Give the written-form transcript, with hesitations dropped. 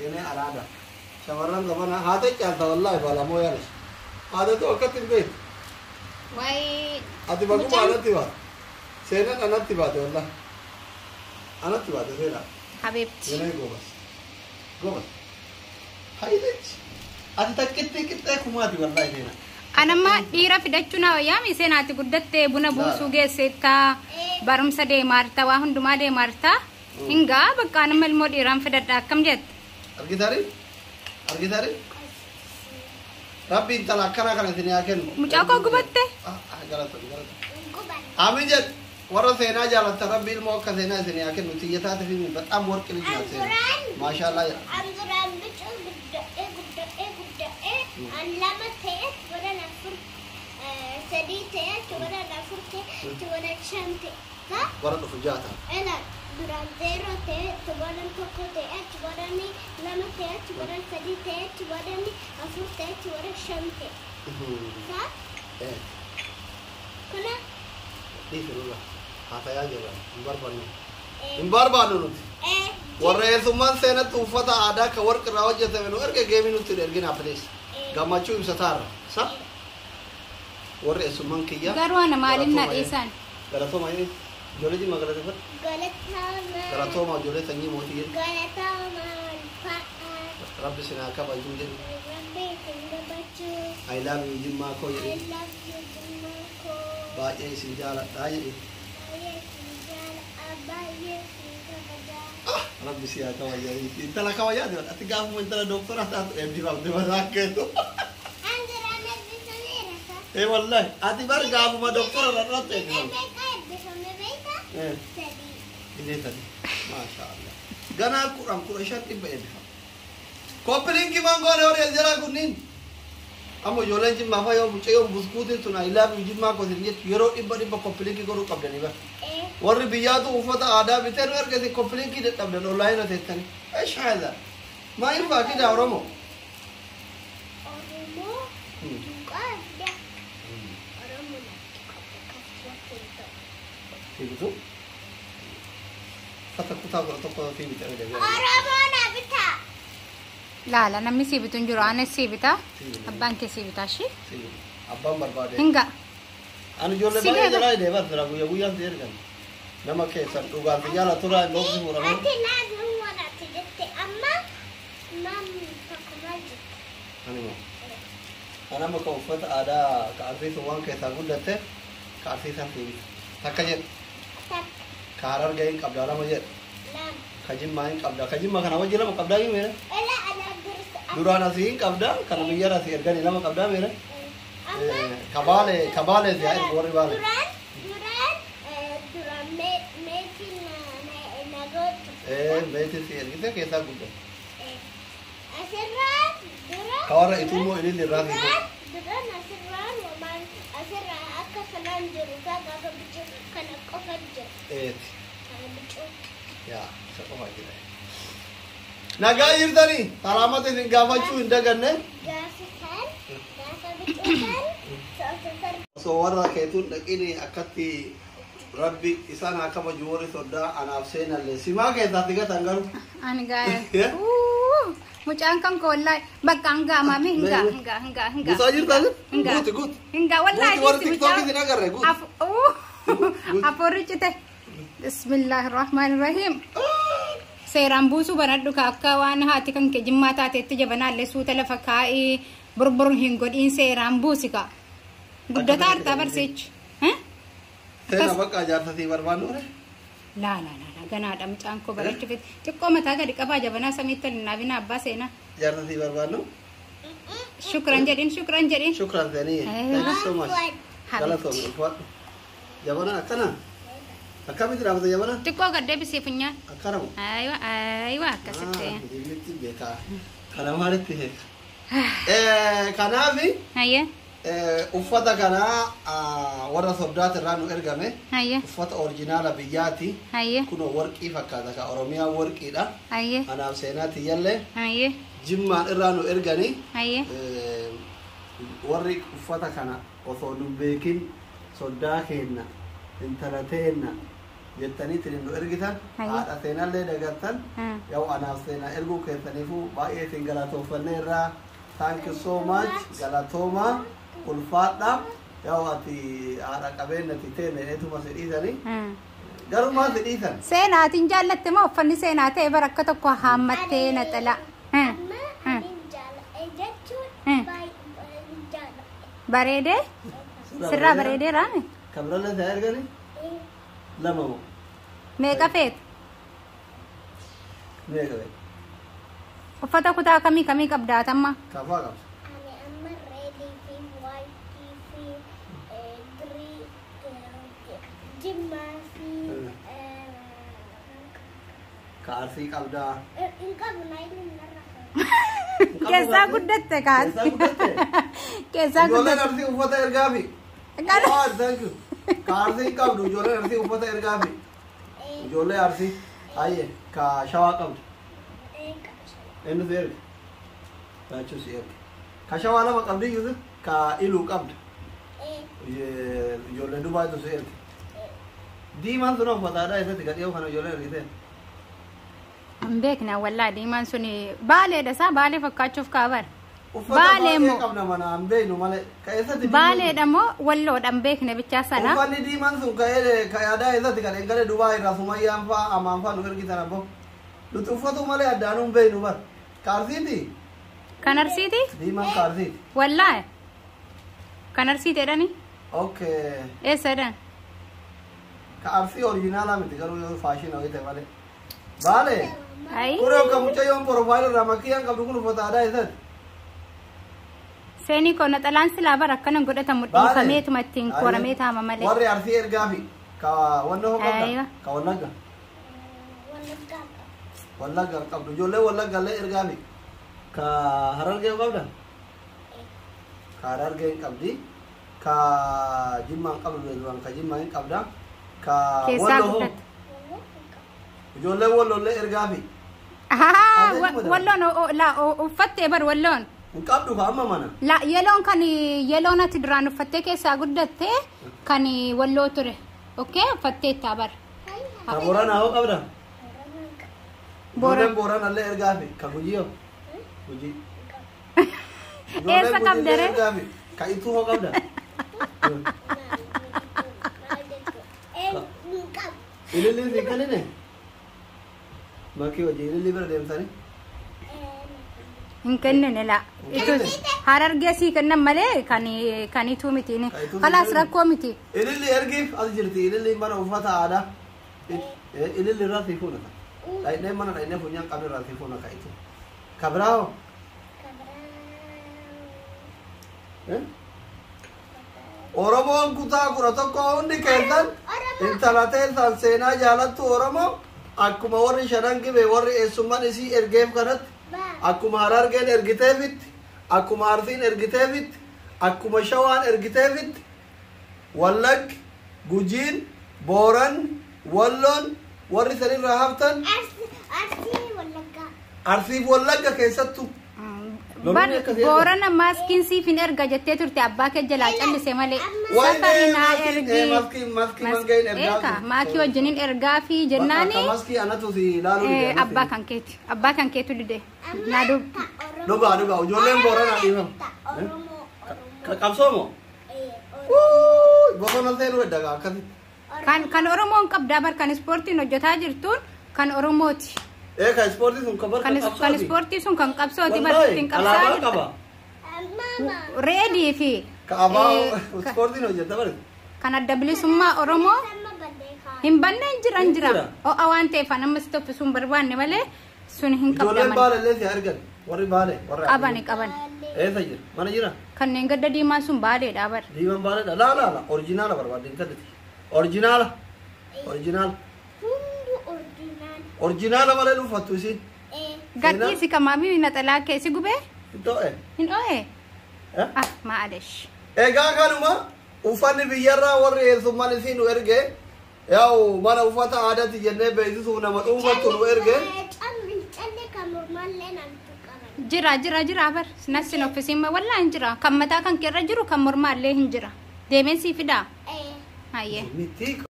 أرجعني على هذا شمرنا زمان هذا كان والله فلا مو يارش هذا تو أكتر البيت واي أتي بقول أنا تبى سينا أنا تبى والله أنا تبى سينا حبيبتي سينا قوبس هايدك أنت تكتي كماتي والله سينا أنا ما ديرا في دجنا ويامي سيناتي قدرت بنا بوسو جسكا برم سدي مارتا وهم دما دي مارتا إنجا بكان مل ديرام في دجا كم جت أرجع ربي أنت لا كنا الدنيا كن مجاكو قبته غلط آمين جد ورا سينا جالت ربي الموك سينا الدنيا كن وتيجات في من بتأم ورك الجناس ما شاء الله يا أمزران بتشوف قد أن لما تيت ولا نفر سدي تيت ولا نفر تيت ولا شمت ها ورا نفجاتها أنا دران زيرو تيت ولا نكوكو تيت ولا ني لما تيت ولا سدي تيت ولا ني نفر تيت ولا شمت ها إيه كنا ليش والله هذا يا جماعة مباربانو إيه ورئيس من سنة توفت عادا كورك راوجة منو إرجع جيمينو تريرجينا فليس قامچو يساتار صح ورئيس من كيا قاروانا مالنا إيسان غلطو ما يني جولي دي ما غلطو فر غلطو ما جولي تنجي موتي رب سنا كبا جولي I love you جمّا كو يري باي سيجالا داي رب سيا كوايا انت لا كوايا دي اتقاف من ترى دكتور حتى ابدي راه دي مذاكرته اي والله ادي برغاف ما دكتور رات ما شاء الله غنا قران قرشات يبعد كوبلين كي مانغول اور يجرا كنين امو يولنج ما فا يوم بچيو بسكوت تنا الا بيجما كو دي يرو يبدي بكوبلين كي كرو قبلني با ور بياتو وفتا عادا بتر ور كدي كوبلين كي قبل اونلاين تتني ايش هذا ما ينفع كده اورمو Begitu? Kata-kata bertopak في بتاع ده. أرمونا بتاع. لا لا نمي سي بتون جرو أنا سي بتا أبان كسي بتا شيء. أبان بربادة. هنگا. أنا جولة باي جراي ده بس ترى ويا ويا دير كان. لما كيسر دوغان تجالا ترى لوز مورا. أنت لازم وانا تجت أما ما تكمل. أنا ما كوفت ada كارثي توان كيسا قلته كارثي سامي. تكجت. كارر جاين قبل ما جت. لا. كجيم ماين قبل كجيم ما كان وجه لما قبل أيه ميرا. لا أنا درس. دوران سين قبل كان ميجرا سين كان لما قبل ميرا. كبالة زي بوري بالة. دوران ميتين نقول. ميتين سين كذا كيسا قلته. أسرع دوران. كوارا itu mau ini lirah itu. دوران أسرع ومان أسرع أكا كلام جروكا كاكا بيجو كنا كوفجر. كنا بيجو. Ya, sekolah aja. Naga irdani, alamat ini gawacu indah kan ne? Gasakan, gasa bicookan, sosokan. Suara kaitun ini akati Rabbi isana akama juwari soda anafsena le. Sima kaita tiga tanggal. Ani gaya. Mucaan kang kolai, bagang ga mami hingga. Bisa aja tadi? Hingga. Gut. Hingga wallahi. Gut TikTok ini nagar ya gut. Apa ricete? Bismillahirrahmanirrahim. Seeran buusu banadhu ka akka waan haati kan ke jimmaa taateetti jabanaallee suuta lafa kaa'ee borbor hin godhiin seeraan buusi ka. Guddataa hartaa barsiichu. Seena bakka jaarsatii barbaannu re? Laa ganaadha mucaan koo barachuuf xiqqoo mataa gadi qabaa jabanaa samiitti naabina abbaa seenaa. Jaarsatii barbaannu? Shukran jedhin. Shukran sanii. Thank you so much. Galatoon ulfaadhu. Jabanaa akkana? Akkamitti dhaabata jabana? Xiqqoo gad deebisee funyaan. Akkanamu? Aywa akkasitti. Dilmitti beekaa. Kana maalitti heeka? Kanaafi uffata kana warra sobdaati irraa nu ergame. Uffata orijinaala biyyaati. Kunoo warqii fakkaata ka Oromiyaa warqiidha. Anaaf seenaati jallee. Jimmaan irraa nu ergani. Warri uffata kana osoo nu beekin soddaa keenna intala teenna jettanii tiriin ergitan haadha seenallee dagartan yoo anaaf seenaa erguu keessaniifuu baay'ee isin galatooffanneerra. Thank you so much. Galatooma ulfaadha. Yoo ati haadha qabeenyatti teene etuma sedhiisanii garumaa sedhiisan. Seenaatiin jaallatte moo uffanni seenaa ta'e bara akka tokko haammattee naxala. Bareedee? Sirraa bareedee raame? Kabrala ta'e ergani? Lama moo? Meeqa feetu? Meeqa feetu? Uffata kutaa kamii qabdaatamma? Kafaa qabda. Kaarsii qabdaa. Keessaa guddatte kaas. Keessaa Ijoolleen guddatte. arsii uffata ergaafi. Thank you. Kaarsii qabdu ijoolleen arsii uffata ergaafi. Ijoollee arsii hayyee ka shawaa qabdu. Eenyu si erge? Laachuu si erge. Ka shawaa lama qabdi Yusuf ka iluu qabdu. Ijoollee Dubaaytu si erge. Diimaan sun uffataadhaa eessatti gadhiyoo kana ijoollee ergitee? Hin beekna wallaa diimaan suni baaleedha isaa baalee fakkaachuuf kaabar. Uffata baay'ee qabna mana hin beeknu malee ka eessatti baaleedha moo walloodha hin beekne bichaa sana. Uffanni diimaan sun ka yaadaa eessatti kan eegale Dubaay irraa Sumayyaan fa'aa Amaan fa'aa nu ergitan abbo. Nuti uffatu malee addaanuu hin beeknu bar. Kaarsiiti? Kan arsiiti? Diimaan kaarsiiti. Wallaa kan arsiiti jedhani? Okay. Eessa jedhan? Ka arsii oriijinaalaa miti garuu yoo faashina wayii ta'e malee. Baale. Ayi. Kuree akka mucayyoon profaayilii irraa makiyyaan qabdu kun uffata aadaa eessatti? Seenii koo naxalaan silaa bara akkana godhatamu dhiifameetuma ittiin koramee taama malee. Warri arsii ergaafi ka wanna hoo qabda? Ka wallagga? Wallagga qabdu ijoollee wallagga illee ergaafi ka harargee qabda? Ka harargee hin qabdi ka jimmaa hin qabdu beekuudhaan ka jimmaa hin qabda ka Keessaa walloo hoo? guddatte. Ijoollee walloo illee ergaafi Walloon uffattee bar walloon. hin qabdu ka amma mana? La yeloon kan yeloon ati duraan uffattee keessaa guddatte kan walloo ture. Okay uffattee ittaa bar. Ka Booranaa hoo qabda? Booran. Ijoolleen Booranaa illee ergaafi ka Gujii hoo? Gujii. Eessa qabda ree? Ergaafi ka Ituu hoo qabda? Ililliin si kanine? Makii hojii ilillii bira deemtanii? Hin kennine la. Harargee sii kennan malee kan ituu miti. Kalaas rakkoo miti. Ililli ergiif as jirti ililli mana uffata aadaa. Ililli irraa si fuudhata. Dhaydhee mana dhaydhee funyaan qabdi irraa si fuudha ka Ituu. Ka biraa hoo? Oromoon kutaa 11 hundi keessan intala teessan seenaa jaalattu Oromoo akkuma warri shanan gibe warri eessummaan isii ergeef kanatti akkuma harargeen ergiteefitti akkuma arsiin ergiteefitti akkuma shawaan ergiteefitti wallaggi gujiin booran walloon warri sanirraa haftan arsiif wallagga keessattu Bar Boorana maaskiin siif hin erga jettee turte abbaa kee jalaa callise malee. Safari naa ergi. Maakii wajjiniin ergaa fi jennaani. Maskii anatu si ilaaluu abbaa kan keeti. Abbaa kan keetu dide. Naa dub. Dhugaa ijoolleen Booranaa dhiifamu. Qabsoomo? Bosona seenuu edda akkasitti. Kan Oromoon qabdaa bar kan ispoortiin hojjetaa jirtuun kan Oromooti. Kan ispoortii sun kan barka qabsooti. Kan ispoortii sun kan qabsooti bar ittiin qabsaa jirta. Alaabaa qaba. Reedii fi. Ka abaa ispoortiin hojjeta bari. Kan adda bilisummaa Oromoo hin banneen jira. Ho'a waan ta'eef amma si toffisuun barbaanne malee sun hin qabdaman. Ijoolleen baala illee si argan warri baale warra. Qaban. Eessa jira? Mana jira? Kanneen gadda diimaan sun baaleedha bar. Diimaan baaleedha. Laala orjinaala barbaadde hin talliti. Orjinaala. Orjinaala malee dhufattu isin. Gatii si kamaamii naxalaa keessi gubee? Hin dho'e. Hin dho'e? Maadesh. Egaa kanuma uffanni biyyarraa warri eessummaan isin nu erge yaa'u mana uffata aadaatti jennee beeksisuuf nama dhuunfattu nu erge. Jira bar nassin offisiin wallaa hin jira kan mataa kan keerra jiru kan mormaallee hin jira deemeen sii fidaa. Hayyee.